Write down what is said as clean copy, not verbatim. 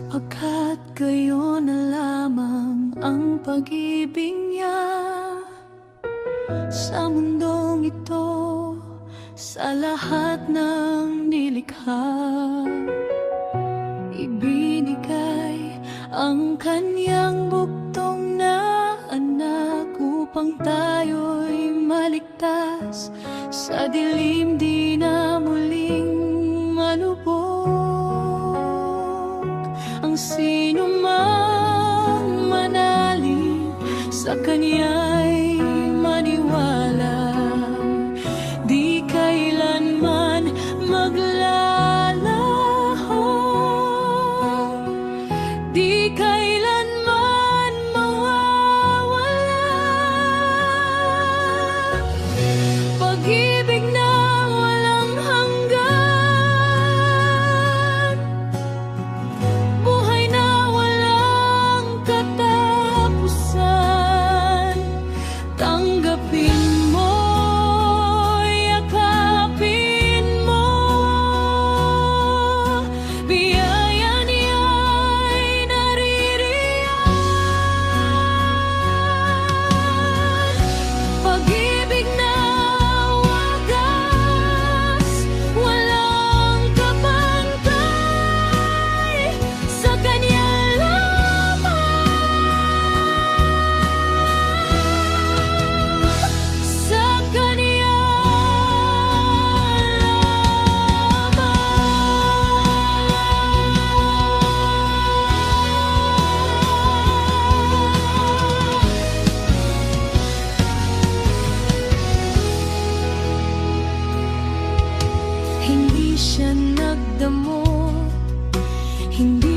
Sapagkat kayo na lamang ang pag-ibig niya sa mundong ito, sa lahat ng nilikha. Ibinigay ang kanyang buktong na anak upang tayo'y maligtas sa dilim di na muling malubog. Ang sino mang manalig sa kanya'y maniwala, di kailanman maglalaho, di kailanman mawawala. Pag-ibig na walang hanggan, buhay na walang katapusan. Tanggapin mo, yakapin mo, biyaya niya'y naririyan. Pag-ibig na wagas, walang kapantay, sa kanya sa kanya hindi siya nagdamo, hindi